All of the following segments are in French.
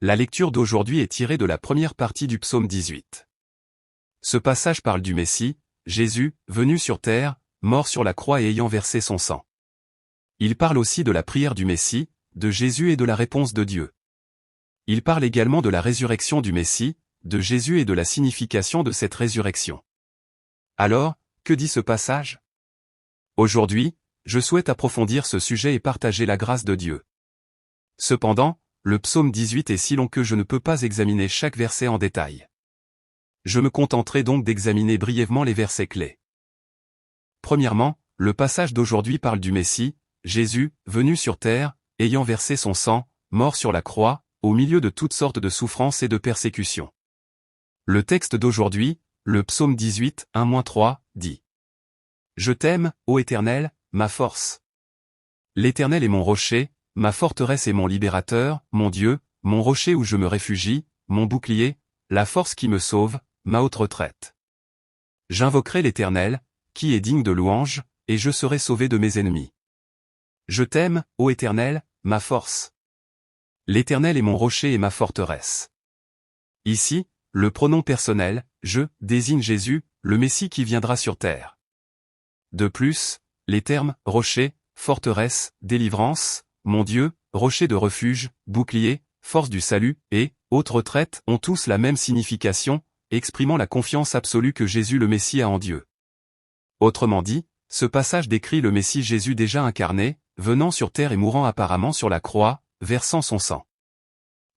La lecture d'aujourd'hui est tirée de la première partie du psaume 18. Ce passage parle du Messie, Jésus, venu sur terre, mort sur la croix et ayant versé son sang. Il parle aussi de la prière du Messie, de Jésus et de la réponse de Dieu. Il parle également de la résurrection du Messie, de Jésus et de la signification de cette résurrection. Alors, que dit ce passage? Aujourd'hui, je souhaite approfondir ce sujet et partager la grâce de Dieu. Cependant, le psaume 18 est si long que je ne peux pas examiner chaque verset en détail. Je me contenterai donc d'examiner brièvement les versets clés. Premièrement, le passage d'aujourd'hui parle du Messie, Jésus, venu sur terre, ayant versé son sang, mort sur la croix, au milieu de toutes sortes de souffrances et de persécutions. Le texte d'aujourd'hui, le psaume 18, 1-3, dit « Je t'aime, ô Éternel, ma force. L'Éternel est mon rocher, ma forteresse et mon libérateur, mon Dieu, mon rocher où je me réfugie, mon bouclier, la force qui me sauve, ma haute retraite. J'invoquerai l'Éternel, qui est digne de louange, et je serai sauvé de mes ennemis. Je t'aime, ô Éternel, ma force. L'Éternel est mon rocher et ma forteresse. » Ici, le pronom personnel, « je » désigne Jésus, le Messie qui viendra sur terre. De plus, les termes « rocher »,« forteresse »,« délivrance »,« mon Dieu »,« rocher de refuge »,« bouclier »,« force du salut » et « haute retraite » ont tous la même signification, exprimant la confiance absolue que Jésus le Messie a en Dieu. Autrement dit, ce passage décrit le Messie Jésus déjà incarné, venant sur terre et mourant apparemment sur la croix, versant son sang.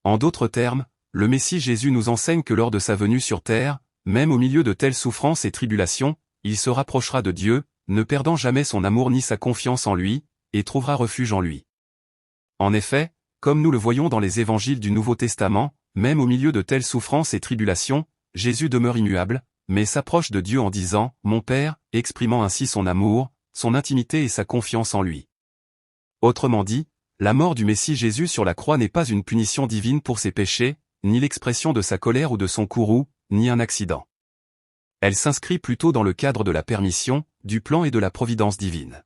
En d'autres termes, le Messie Jésus nous enseigne que lors de sa venue sur terre, même au milieu de telles souffrances et tribulations, il se rapprochera de Dieu, ne perdant jamais son amour ni sa confiance en lui, et trouvera refuge en lui. En effet, comme nous le voyons dans les évangiles du Nouveau Testament, même au milieu de telles souffrances et tribulations, Jésus demeure immuable, mais s'approche de Dieu en disant « Mon Père », exprimant ainsi son amour, son intimité et sa confiance en lui. Autrement dit, la mort du Messie Jésus sur la croix n'est pas une punition divine pour ses péchés, ni l'expression de sa colère ou de son courroux, ni un accident. Elle s'inscrit plutôt dans le cadre de la permission, du plan et de la providence divine.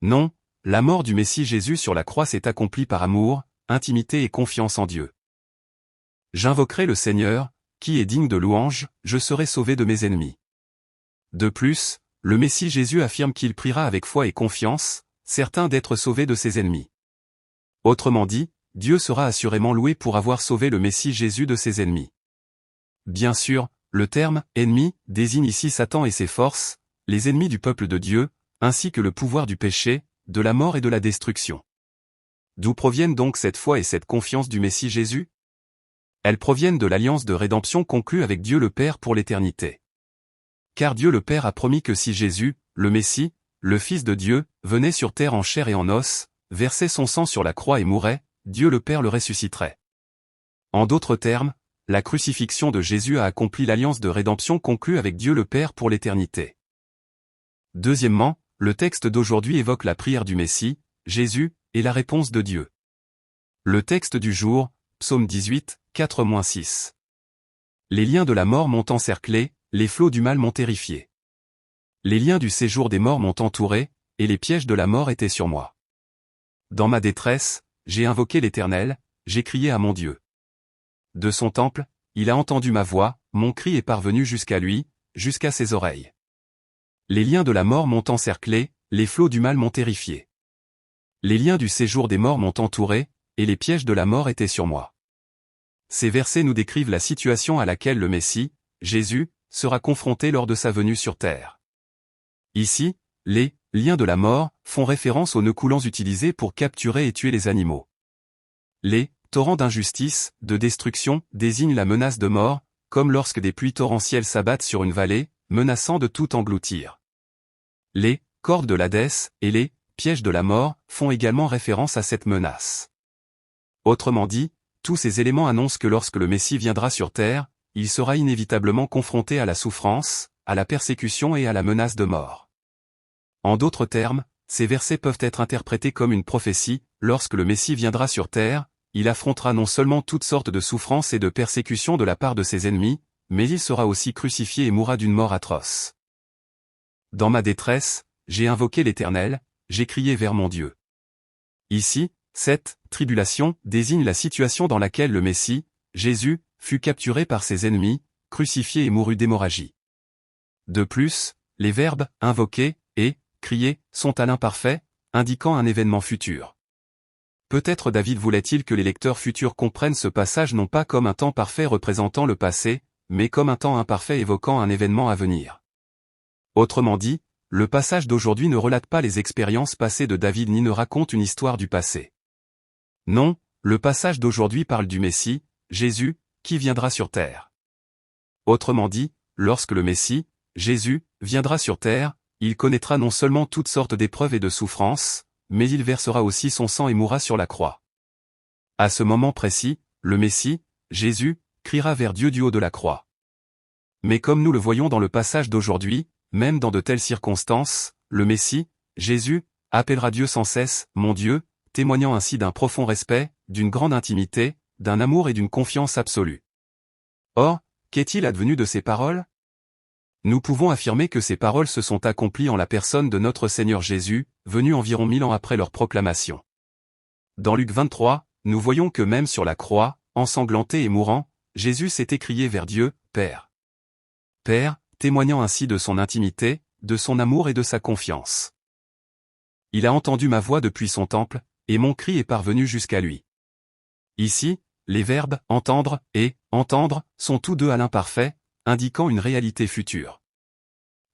Non, la mort du Messie Jésus sur la croix s'est accomplie par amour, intimité et confiance en Dieu. J'invoquerai le Seigneur, qui est digne de louange, je serai sauvé de mes ennemis. De plus, le Messie Jésus affirme qu'il priera avec foi et confiance, certain d'être sauvé de ses ennemis. Autrement dit, Dieu sera assurément loué pour avoir sauvé le Messie Jésus de ses ennemis. Bien sûr, le terme « ennemi » désigne ici Satan et ses forces, les ennemis du peuple de Dieu, ainsi que le pouvoir du péché, de la mort et de la destruction. D'où proviennent donc cette foi et cette confiance du Messie Jésus? Elles proviennent de l'alliance de rédemption conclue avec Dieu le Père pour l'éternité. Car Dieu le Père a promis que si Jésus, le Messie, le Fils de Dieu, venait sur terre en chair et en os, versait son sang sur la croix et mourait, Dieu le Père le ressusciterait. En d'autres termes, la crucifixion de Jésus a accompli l'alliance de rédemption conclue avec Dieu le Père pour l'éternité. Deuxièmement, le texte d'aujourd'hui évoque la prière du Messie, Jésus, et la réponse de Dieu. Le texte du jour, psaume 18, 4-6. Les liens de la mort m'ont encerclé, les flots du mal m'ont terrifié. Les liens du séjour des morts m'ont entouré, et les pièges de la mort étaient sur moi. Dans ma détresse, j'ai invoqué l'Éternel, j'ai crié à mon Dieu. De son temple, il a entendu ma voix, mon cri est parvenu jusqu'à lui, jusqu'à ses oreilles. Les liens de la mort m'ont encerclé, les flots du mal m'ont terrifié. Les liens du séjour des morts m'ont entouré, et les pièges de la mort étaient sur moi. Ces versets nous décrivent la situation à laquelle le Messie, Jésus, sera confronté lors de sa venue sur terre. Ici, les liens de la mort font référence aux nœuds coulants utilisés pour capturer et tuer les animaux. Les torrents d'injustice, de destruction, désignent la menace de mort, comme lorsque des pluies torrentielles s'abattent sur une vallée, menaçant de tout engloutir. Les cordes de l'Hadès et les pièges de la mort font également référence à cette menace. Autrement dit, tous ces éléments annoncent que lorsque le Messie viendra sur terre, il sera inévitablement confronté à la souffrance, à la persécution et à la menace de mort. En d'autres termes, ces versets peuvent être interprétés comme une prophétie, lorsque le Messie viendra sur terre, il affrontera non seulement toutes sortes de souffrances et de persécutions de la part de ses ennemis, mais il sera aussi crucifié et mourra d'une mort atroce. Dans ma détresse, j'ai invoqué l'Éternel, j'ai crié vers mon Dieu. Ici, Cette tribulation désigne la situation dans laquelle le Messie, Jésus, fut capturé par ses ennemis, crucifié et mourut d'hémorragie. De plus, les verbes « invoquer » et « crier » sont à l'imparfait, indiquant un événement futur. Peut-être David voulait-il que les lecteurs futurs comprennent ce passage non pas comme un temps parfait représentant le passé, mais comme un temps imparfait évoquant un événement à venir. Autrement dit, le passage d'aujourd'hui ne relate pas les expériences passées de David ni ne raconte une histoire du passé. Non, le passage d'aujourd'hui parle du Messie, Jésus, qui viendra sur terre. Autrement dit, lorsque le Messie, Jésus, viendra sur terre, il connaîtra non seulement toutes sortes d'épreuves et de souffrances, mais il versera aussi son sang et mourra sur la croix. À ce moment précis, le Messie, Jésus, criera vers Dieu du haut de la croix. Mais comme nous le voyons dans le passage d'aujourd'hui, même dans de telles circonstances, le Messie, Jésus, appellera Dieu sans cesse « mon Dieu », témoignant ainsi d'un profond respect, d'une grande intimité, d'un amour et d'une confiance absolue. Or, qu'est-il advenu de ces paroles? Nous pouvons affirmer que ces paroles se sont accomplies en la personne de notre Seigneur Jésus, venu environ 1000 ans après leur proclamation. Dans Luc 23, nous voyons que même sur la croix, ensanglanté et mourant, Jésus s'est écrié vers Dieu, Père. Père, témoignant ainsi de son intimité, de son amour et de sa confiance. Il a entendu ma voix depuis son temple, et mon cri est parvenu jusqu'à lui. Ici, les verbes « entendre » et « entendre » sont tous deux à l'imparfait, indiquant une réalité future.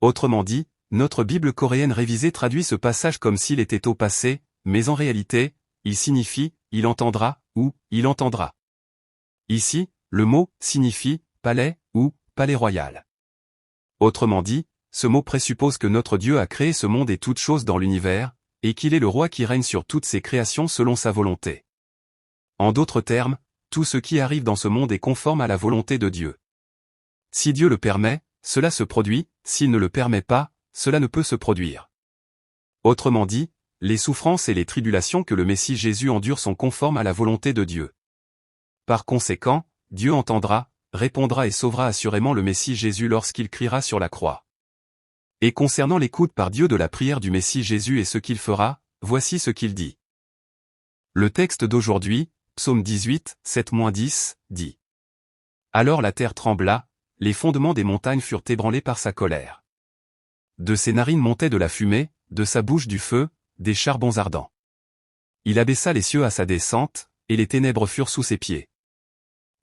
Autrement dit, notre Bible coréenne révisée traduit ce passage comme s'il était au passé, mais en réalité, il signifie « il entendra » ou « il entendra ». Ici, le mot signifie « palais » ou « palais royal ». Autrement dit, ce mot présuppose que notre Dieu a créé ce monde et toutes choses dans l'univers, et qu'il est le roi qui règne sur toutes ses créations selon sa volonté. En d'autres termes, tout ce qui arrive dans ce monde est conforme à la volonté de Dieu. Si Dieu le permet, cela se produit, s'il ne le permet pas, cela ne peut se produire. Autrement dit, les souffrances et les tribulations que le Messie Jésus endure sont conformes à la volonté de Dieu. Par conséquent, Dieu entendra, répondra et sauvera assurément le Messie Jésus lorsqu'il criera sur la croix. Et concernant l'écoute par Dieu de la prière du Messie Jésus et ce qu'il fera, voici ce qu'il dit. Le texte d'aujourd'hui, Psaume 18, 7-10, dit. Alors la terre trembla, les fondements des montagnes furent ébranlés par sa colère. De ses narines montait de la fumée, de sa bouche du feu, des charbons ardents. Il abaissa les cieux à sa descente, et les ténèbres furent sous ses pieds.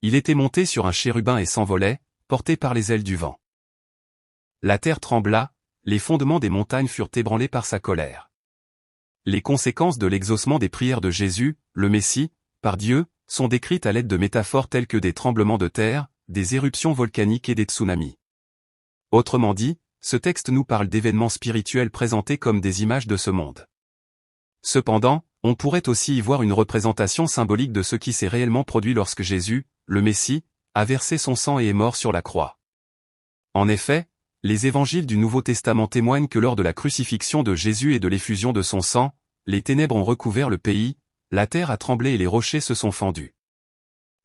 Il était monté sur un chérubin et s'envolait, porté par les ailes du vent. La terre trembla, les fondements des montagnes furent ébranlés par sa colère. Les conséquences de l'exaucement des prières de Jésus, le Messie, par Dieu, sont décrites à l'aide de métaphores telles que des tremblements de terre, des éruptions volcaniques et des tsunamis. Autrement dit, ce texte nous parle d'événements spirituels présentés comme des images de ce monde. Cependant, on pourrait aussi y voir une représentation symbolique de ce qui s'est réellement produit lorsque Jésus, le Messie, a versé son sang et est mort sur la croix. En effet, les évangiles du Nouveau Testament témoignent que lors de la crucifixion de Jésus et de l'effusion de son sang, les ténèbres ont recouvert le pays, la terre a tremblé et les rochers se sont fendus.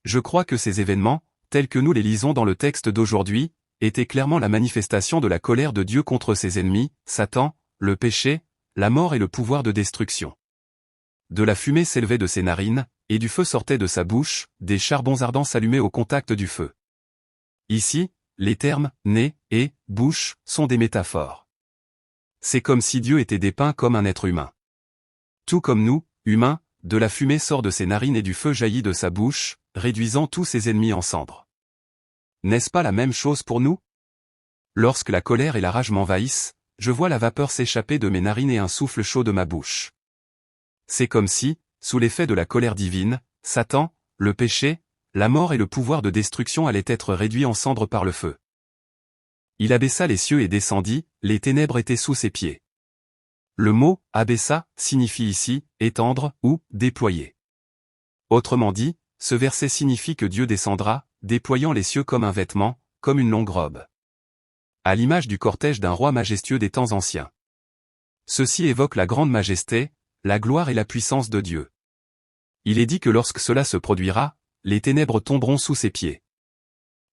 Je crois que ces événements, tels que nous les lisons dans le texte d'aujourd'hui, étaient clairement la manifestation de la colère de Dieu contre ses ennemis, Satan, le péché, la mort et le pouvoir de destruction. De la fumée s'élevait de ses narines, et du feu sortait de sa bouche, des charbons ardents s'allumaient au contact du feu. Ici, les termes « nez » et « bouche » sont des métaphores. C'est comme si Dieu était dépeint comme un être humain. Tout comme nous, humains, de la fumée sort de ses narines et du feu jaillit de sa bouche, réduisant tous ses ennemis en cendres. N'est-ce pas la même chose pour nous? Lorsque la colère et la rage m'envahissent, je vois la vapeur s'échapper de mes narines et un souffle chaud de ma bouche. C'est comme si, sous l'effet de la colère divine, Satan, le péché, la mort et le pouvoir de destruction allaient être réduits en cendres par le feu. Il abaissa les cieux et descendit, les ténèbres étaient sous ses pieds. Le mot « abaissa » signifie ici « étendre » ou « déployer ». Autrement dit, ce verset signifie que Dieu descendra, déployant les cieux comme un vêtement, comme une longue robe. À l'image du cortège d'un roi majestueux des temps anciens. Ceci évoque la grande majesté, la gloire et la puissance de Dieu. Il est dit que lorsque cela se produira, les ténèbres tomberont sous ses pieds.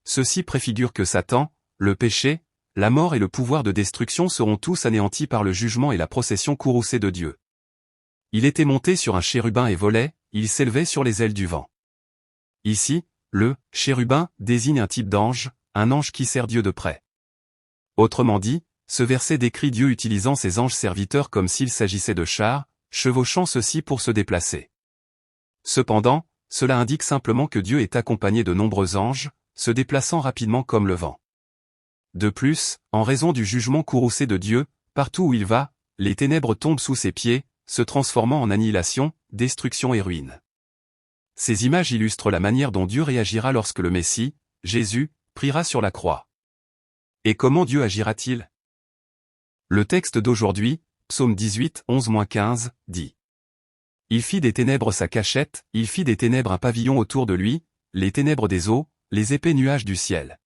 Ceci préfigure que Satan, le péché, la mort et le pouvoir de destruction seront tous anéantis par le jugement et la procession courroucée de Dieu. Il était monté sur un chérubin et volait, il s'élevait sur les ailes du vent. Ici, le chérubin désigne un type d'ange, un ange qui sert Dieu de près. Autrement dit, ce verset décrit Dieu utilisant ses anges serviteurs comme s'il s'agissait de chars, chevauchant ceux-ci pour se déplacer. Cependant, cela indique simplement que Dieu est accompagné de nombreux anges, se déplaçant rapidement comme le vent. De plus, en raison du jugement courroucé de Dieu, partout où il va, les ténèbres tombent sous ses pieds, se transformant en annihilation, destruction et ruine. Ces images illustrent la manière dont Dieu réagira lorsque le Messie, Jésus, priera sur la croix. Et comment Dieu agira-t-il? Le texte d'aujourd'hui, Psaume 18, 11-15, dit: Il fit des ténèbres sa cachette, il fit des ténèbres un pavillon autour de lui, les ténèbres des eaux, les épais nuages du ciel.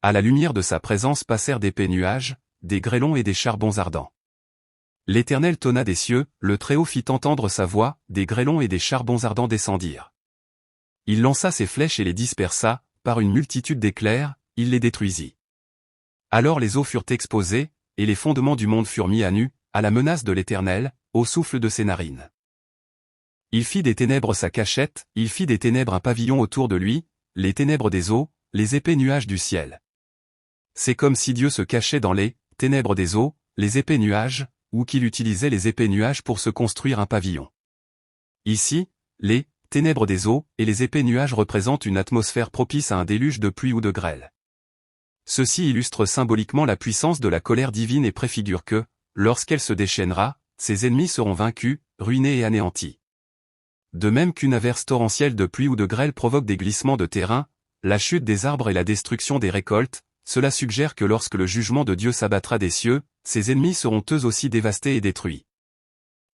À la lumière de sa présence passèrent d'épais nuages, des grêlons et des charbons ardents. L'Éternel tonna des cieux, le Très-Haut fit entendre sa voix, des grêlons et des charbons ardents descendirent. Il lança ses flèches et les dispersa, par une multitude d'éclairs, il les détruisit. Alors les eaux furent exposées, et les fondements du monde furent mis à nu, à la menace de l'Éternel, au souffle de ses narines. Il fit des ténèbres sa cachette, il fit des ténèbres un pavillon autour de lui, les ténèbres des eaux, les épais nuages du ciel. C'est comme si Dieu se cachait dans les ténèbres des eaux, les épais nuages, ou qu'il utilisait les épais nuages pour se construire un pavillon. Ici, les ténèbres des eaux et les épais nuages représentent une atmosphère propice à un déluge de pluie ou de grêle. Ceci illustre symboliquement la puissance de la colère divine et préfigure que, lorsqu'elle se déchaînera, ses ennemis seront vaincus, ruinés et anéantis. De même qu'une averse torrentielle de pluie ou de grêle provoque des glissements de terrain, la chute des arbres et la destruction des récoltes, cela suggère que lorsque le jugement de Dieu s'abattra des cieux, ses ennemis seront eux aussi dévastés et détruits.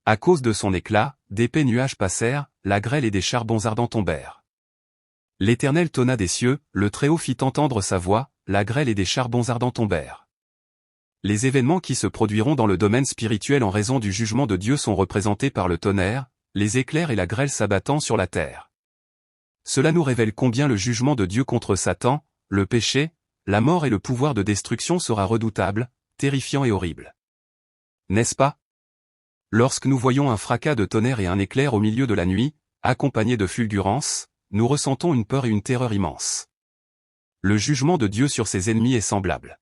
À cause de son éclat, d'épais nuages passèrent, la grêle et des charbons ardents tombèrent. L'Éternel tonna des cieux, le Très-Haut fit entendre sa voix, la grêle et des charbons ardents tombèrent. Les événements qui se produiront dans le domaine spirituel en raison du jugement de Dieu sont représentés par le tonnerre, les éclairs et la grêle s'abattant sur la terre. Cela nous révèle combien le jugement de Dieu contre Satan, le péché, la mort et le pouvoir de destruction sera redoutable, terrifiant et horrible. N'est-ce pas? Lorsque nous voyons un fracas de tonnerre et un éclair au milieu de la nuit, accompagné de fulgurances, nous ressentons une peur et une terreur immenses. Le jugement de Dieu sur ses ennemis est semblable.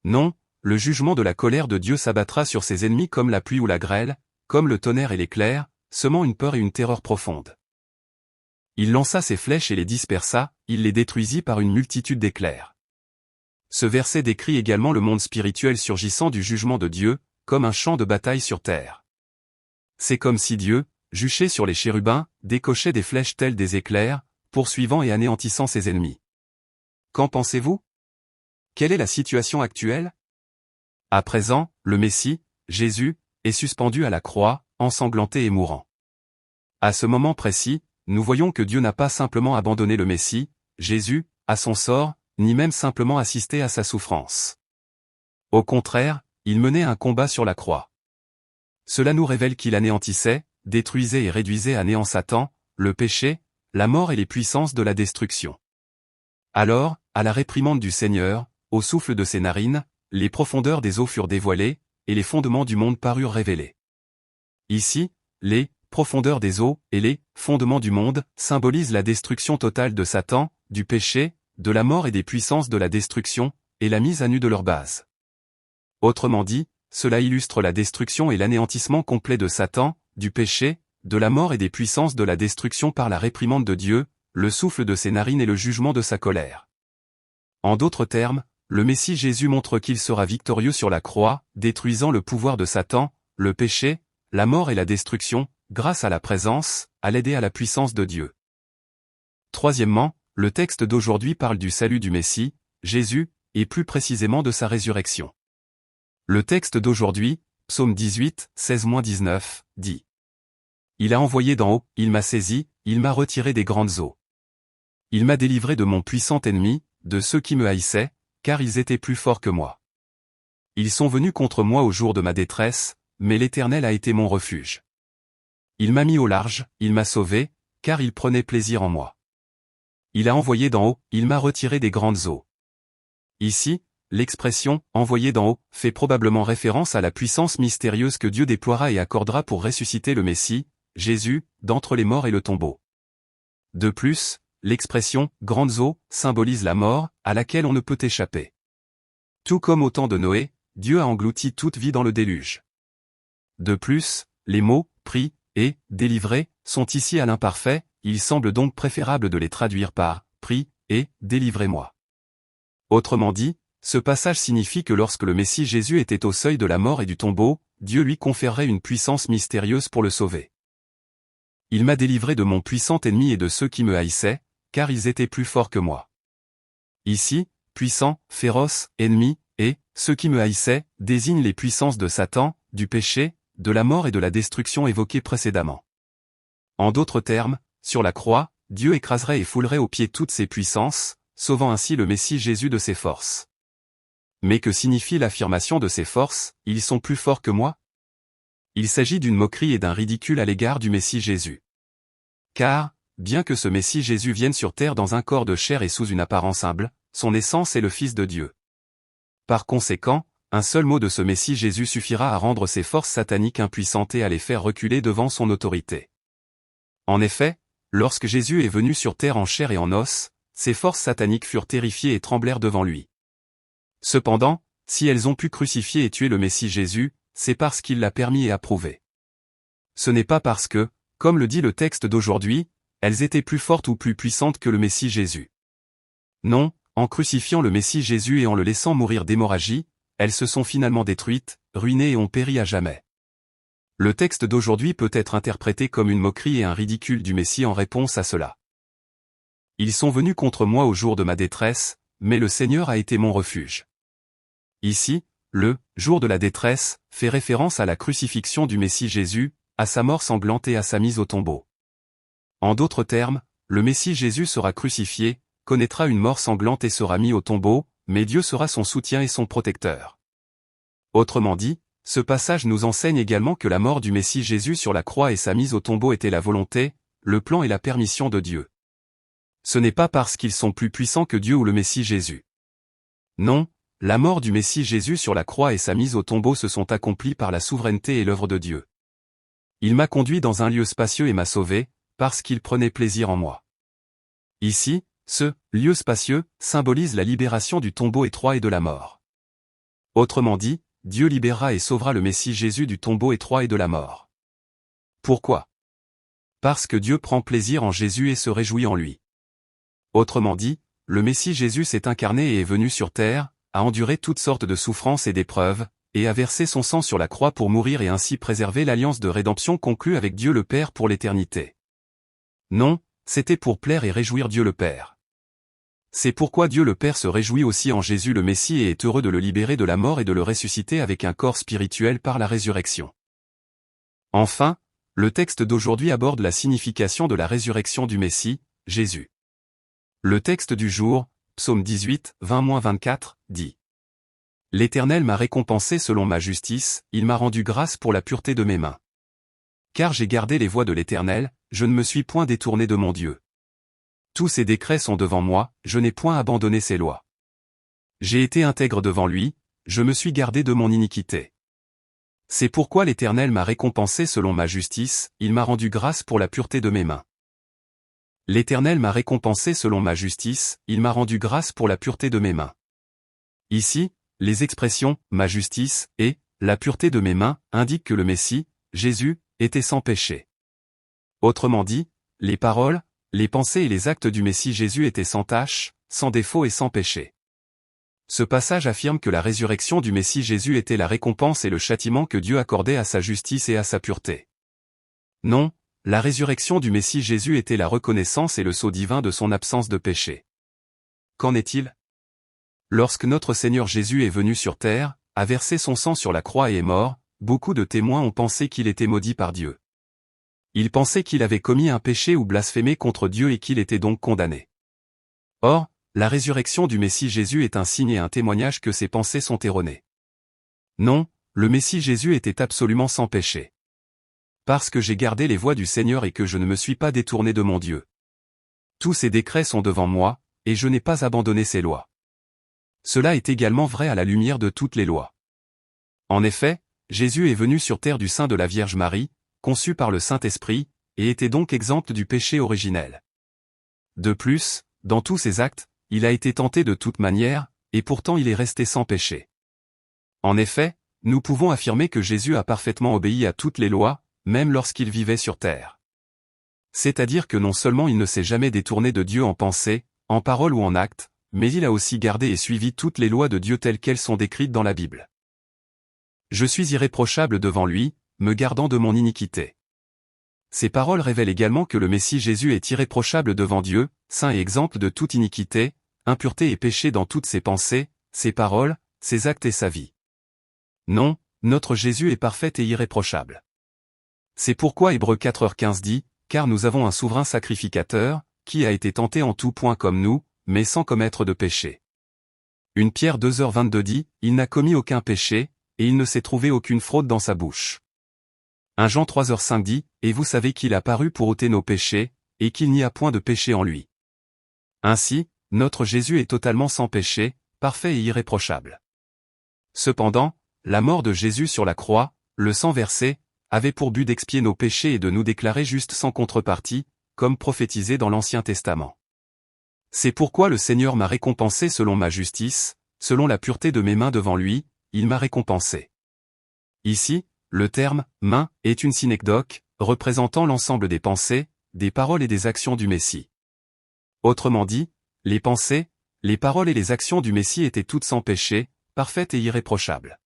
Non, le jugement de la colère de Dieu s'abattra sur ses ennemis comme la pluie ou la grêle, comme le tonnerre et l'éclair, semant une peur et une terreur profonde. Il lança ses flèches et les dispersa, il les détruisit par une multitude d'éclairs. Ce verset décrit également le monde spirituel surgissant du jugement de Dieu, comme un champ de bataille sur terre. C'est comme si Dieu, juché sur les chérubins, décochait des flèches telles des éclairs, poursuivant et anéantissant ses ennemis. Qu'en pensez-vous? Quelle est la situation actuelle? À présent, le Messie, Jésus, est suspendu à la croix, ensanglanté et mourant. À ce moment précis, nous voyons que Dieu n'a pas simplement abandonné le Messie, Jésus, à son sort, ni même simplement assisté à sa souffrance. Au contraire, il menait un combat sur la croix. Cela nous révèle qu'il anéantissait, détruisait et réduisait à néant Satan, le péché, la mort et les puissances de la destruction. Alors, à la réprimande du Seigneur, au souffle de ses narines, les profondeurs des eaux furent dévoilées, et les fondements du monde parurent révélés. Ici, les profondeurs des eaux et les fondements du monde symbolisent la destruction totale de Satan, du péché, de la mort et des puissances de la destruction, et la mise à nu de leur base. Autrement dit, cela illustre la destruction et l'anéantissement complet de Satan, du péché, de la mort et des puissances de la destruction par la réprimande de Dieu, le souffle de ses narines et le jugement de sa colère. En d'autres termes, le Messie Jésus montre qu'il sera victorieux sur la croix, détruisant le pouvoir de Satan, le péché, la mort et la destruction, grâce à la présence, à l'aide et à la puissance de Dieu. Troisièmement, le texte d'aujourd'hui parle du salut du Messie, Jésus, et plus précisément de sa résurrection. Le texte d'aujourd'hui, Psaume 18, 16-19, dit: Il a envoyé d'en haut, il m'a saisi, il m'a retiré des grandes eaux. Il m'a délivré de mon puissant ennemi, de ceux qui me haïssaient, car ils étaient plus forts que moi. Ils sont venus contre moi au jour de ma détresse, mais l'Éternel a été mon refuge. Il m'a mis au large, il m'a sauvé, car il prenait plaisir en moi. Il a envoyé d'en haut, il m'a retiré des grandes eaux. Ici, l'expression « envoyé d'en haut » fait probablement référence à la puissance mystérieuse que Dieu déploiera et accordera pour ressusciter le Messie, Jésus, d'entre les morts et le tombeau. De plus, l'expression « grandes eaux » symbolise la mort, à laquelle on ne peut échapper. Tout comme au temps de Noé, Dieu a englouti toute vie dans le déluge. De plus, les mots « pris » et « délivré » sont ici à l'imparfait, il semble donc préférable de les traduire par « pris » et « délivrez-moi ». Autrement dit, ce passage signifie que lorsque le Messie Jésus était au seuil de la mort et du tombeau, Dieu lui conférerait une puissance mystérieuse pour le sauver. Il m'a délivré de mon puissant ennemi et de ceux qui me haïssaient, car ils étaient plus forts que moi. Ici, puissant, féroce, ennemi, et ceux qui me haïssaient désignent les puissances de Satan, du péché, de la mort et de la destruction évoquées précédemment. En d'autres termes, sur la croix, Dieu écraserait et foulerait aux pieds toutes ces puissances, sauvant ainsi le Messie Jésus de ses forces. Mais que signifie l'affirmation de ces forces, ils sont plus forts que moi? Il s'agit d'une moquerie et d'un ridicule à l'égard du Messie Jésus. Car, bien que ce Messie Jésus vienne sur terre dans un corps de chair et sous une apparence humble, son essence est le Fils de Dieu. Par conséquent, un seul mot de ce Messie Jésus suffira à rendre ces forces sataniques impuissantes et à les faire reculer devant son autorité. En effet, lorsque Jésus est venu sur terre en chair et en os, ces forces sataniques furent terrifiées et tremblèrent devant lui. Cependant, si elles ont pu crucifier et tuer le Messie Jésus, c'est parce qu'il l'a permis et approuvé. Ce n'est pas parce que, comme le dit le texte d'aujourd'hui, elles étaient plus fortes ou plus puissantes que le Messie Jésus. Non, en crucifiant le Messie Jésus et en le laissant mourir d'hémorragie, elles se sont finalement détruites, ruinées et ont péri à jamais. Le texte d'aujourd'hui peut être interprété comme une moquerie et un ridicule du Messie en réponse à cela. Ils sont venus contre moi au jour de ma détresse, mais le Seigneur a été mon refuge. Ici, le « jour de la détresse » fait référence à la crucifixion du Messie Jésus, à sa mort sanglante et à sa mise au tombeau. En d'autres termes, le Messie Jésus sera crucifié, connaîtra une mort sanglante et sera mis au tombeau, mais Dieu sera son soutien et son protecteur. Autrement dit, ce passage nous enseigne également que la mort du Messie Jésus sur la croix et sa mise au tombeau était la volonté, le plan et la permission de Dieu. Ce n'est pas parce qu'ils sont plus puissants que Dieu ou le Messie Jésus. Non, la mort du Messie Jésus sur la croix et sa mise au tombeau se sont accomplies par la souveraineté et l'œuvre de Dieu. Il m'a conduit dans un lieu spacieux et m'a sauvé, parce qu'il prenait plaisir en moi. Ici, ce lieu spacieux symbolise la libération du tombeau étroit et de la mort. Autrement dit, Dieu libérera et sauvera le Messie Jésus du tombeau étroit et de la mort. Pourquoi? Parce que Dieu prend plaisir en Jésus et se réjouit en lui. Autrement dit, le Messie Jésus s'est incarné et est venu sur terre, a enduré toutes sortes de souffrances et d'épreuves, et a versé son sang sur la croix pour mourir et ainsi préserver l'alliance de rédemption conclue avec Dieu le Père pour l'éternité. Non, c'était pour plaire et réjouir Dieu le Père. C'est pourquoi Dieu le Père se réjouit aussi en Jésus le Messie et est heureux de le libérer de la mort et de le ressusciter avec un corps spirituel par la résurrection. Enfin, le texte d'aujourd'hui aborde la signification de la résurrection du Messie, Jésus. Le texte du jour, Psaume 18, 20-24, dit : « L'Éternel m'a récompensé selon ma justice, il m'a rendu grâce pour la pureté de mes mains. Car j'ai gardé les voies de l'Éternel, je ne me suis point détourné de mon Dieu. Tous ses décrets sont devant moi, je n'ai point abandonné ses lois. J'ai été intègre devant lui, je me suis gardé de mon iniquité. C'est pourquoi l'Éternel m'a récompensé selon ma justice, il m'a rendu grâce pour la pureté de mes mains. L'Éternel m'a récompensé selon ma justice, il m'a rendu grâce pour la pureté de mes mains. » Ici, les expressions « ma justice » et « la pureté de mes mains » indiquent que le Messie, Jésus, était sans péché. Autrement dit, les paroles, les pensées et les actes du Messie Jésus étaient sans tache, sans défaut et sans péché. Ce passage affirme que la résurrection du Messie Jésus était la récompense et le châtiment que Dieu accordait à sa justice et à sa pureté. Non, la résurrection du Messie Jésus était la reconnaissance et le sceau divin de son absence de péché. Qu'en est-il? Lorsque notre Seigneur Jésus est venu sur terre, a versé son sang sur la croix et est mort, beaucoup de témoins ont pensé qu'il était maudit par Dieu. Ils pensaient qu'il avait commis un péché ou blasphémé contre Dieu et qu'il était donc condamné. Or, la résurrection du Messie Jésus est un signe et un témoignage que ces pensées sont erronées. Non, le Messie Jésus était absolument sans péché. Parce que j'ai gardé les voies du Seigneur et que je ne me suis pas détourné de mon Dieu. Tous ses décrets sont devant moi, et je n'ai pas abandonné ses lois. Cela est également vrai à la lumière de toutes les lois. En effet, Jésus est venu sur terre du sein de la Vierge Marie, conçu par le Saint-Esprit, et était donc exempt du péché originel. De plus, dans tous ses actes, il a été tenté de toute manière, et pourtant il est resté sans péché. En effet, nous pouvons affirmer que Jésus a parfaitement obéi à toutes les lois, même lorsqu'il vivait sur terre. C'est-à-dire que non seulement il ne s'est jamais détourné de Dieu en pensée, en parole ou en acte, mais il a aussi gardé et suivi toutes les lois de Dieu telles qu'elles sont décrites dans la Bible. Je suis irréprochable devant lui, me gardant de mon iniquité. Ces paroles révèlent également que le Messie Jésus est irréprochable devant Dieu, saint et exempt de toute iniquité, impureté et péché dans toutes ses pensées, ses paroles, ses actes et sa vie. Non, notre Jésus est parfait et irréprochable. C'est pourquoi Hébreux 4h15 dit, « Car nous avons un souverain sacrificateur, qui a été tenté en tout point comme nous, mais sans commettre de péché. » 1 Pierre 2h22 dit, « Il n'a commis aucun péché, et il ne s'est trouvé aucune fraude dans sa bouche. » 1 Jean 3h5 dit, « Et vous savez qu'il a paru pour ôter nos péchés, et qu'il n'y a point de péché en lui. » Ainsi, notre Jésus est totalement sans péché, parfait et irréprochable. Cependant, la mort de Jésus sur la croix, le sang versé, avait pour but d'expier nos péchés et de nous déclarer justes sans contrepartie, comme prophétisé dans l'Ancien Testament. C'est pourquoi le Seigneur m'a récompensé selon ma justice, selon la pureté de mes mains devant lui, il m'a récompensé. Ici, le terme « main » est une synecdoque, représentant l'ensemble des pensées, des paroles et des actions du Messie. Autrement dit, les pensées, les paroles et les actions du Messie étaient toutes sans péché, parfaites et irréprochables.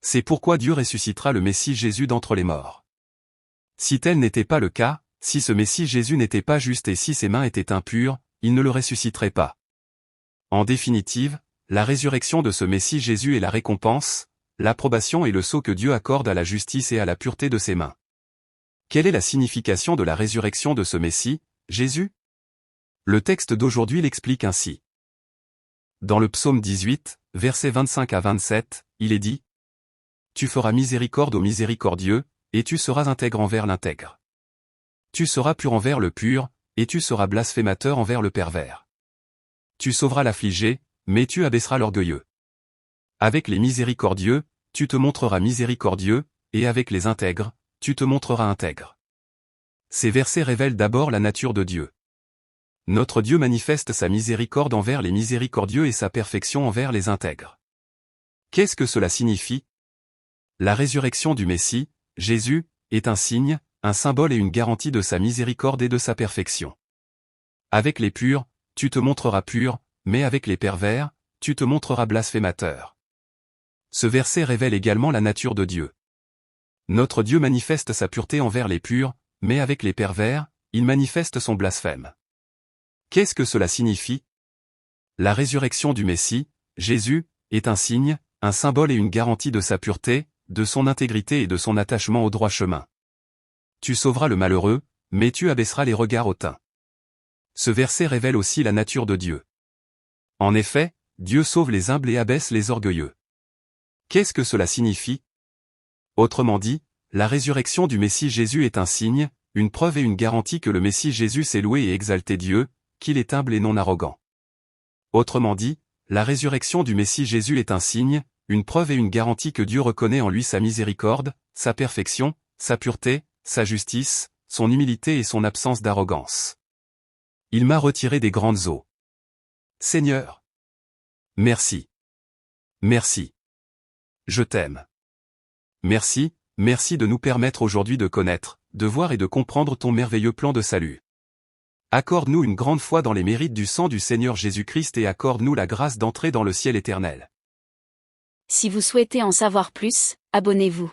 C'est pourquoi Dieu ressuscitera le Messie Jésus d'entre les morts. Si tel n'était pas le cas, si ce Messie Jésus n'était pas juste et si ses mains étaient impures, il ne le ressusciterait pas. En définitive, la résurrection de ce Messie Jésus est la récompense, l'approbation et le sceau que Dieu accorde à la justice et à la pureté de ses mains. Quelle est la signification de la résurrection de ce Messie, Jésus? Le texte d'aujourd'hui l'explique ainsi. Dans le psaume 18, versets 25 à 27, il est dit « Tu feras miséricorde au miséricordieux, et tu seras intègre envers l'intègre. Tu seras pur envers le pur, et tu seras blasphémateur envers le pervers. Tu sauveras l'affligé, mais tu abaisseras l'orgueilleux. Avec les miséricordieux, tu te montreras miséricordieux, et avec les intègres, tu te montreras intègre. » Ces versets révèlent d'abord la nature de Dieu. Notre Dieu manifeste sa miséricorde envers les miséricordieux et sa perfection envers les intègres. Qu'est-ce que cela signifie? La résurrection du Messie, Jésus, est un signe, un symbole et une garantie de sa miséricorde et de sa perfection. Avec les purs, tu te montreras pur, mais avec les pervers, tu te montreras blasphémateur. Ce verset révèle également la nature de Dieu. Notre Dieu manifeste sa pureté envers les purs, mais avec les pervers, il manifeste son blasphème. Qu'est-ce que cela signifie? La résurrection du Messie, Jésus, est un signe, un symbole et une garantie de sa pureté, de son intégrité et de son attachement au droit chemin. Tu sauveras le malheureux, mais tu abaisseras les regards hautains. Ce verset révèle aussi la nature de Dieu. En effet, Dieu sauve les humbles et abaisse les orgueilleux. Qu'est-ce que cela signifie? Autrement dit, la résurrection du Messie Jésus est un signe, une preuve et une garantie que le Messie Jésus sait louer et exalter Dieu, qu'il est humble et non arrogant. Autrement dit, la résurrection du Messie Jésus est un signe, une preuve et une garantie que Dieu reconnaît en lui sa miséricorde, sa perfection, sa pureté, sa justice, son humilité et son absence d'arrogance. Il m'a retiré des grandes eaux. Seigneur, merci. Merci. Je t'aime. Merci, merci de nous permettre aujourd'hui de connaître, de voir et de comprendre ton merveilleux plan de salut. Accorde-nous une grande foi dans les mérites du sang du Seigneur Jésus-Christ et accorde-nous la grâce d'entrer dans le ciel éternel. Si vous souhaitez en savoir plus, abonnez-vous.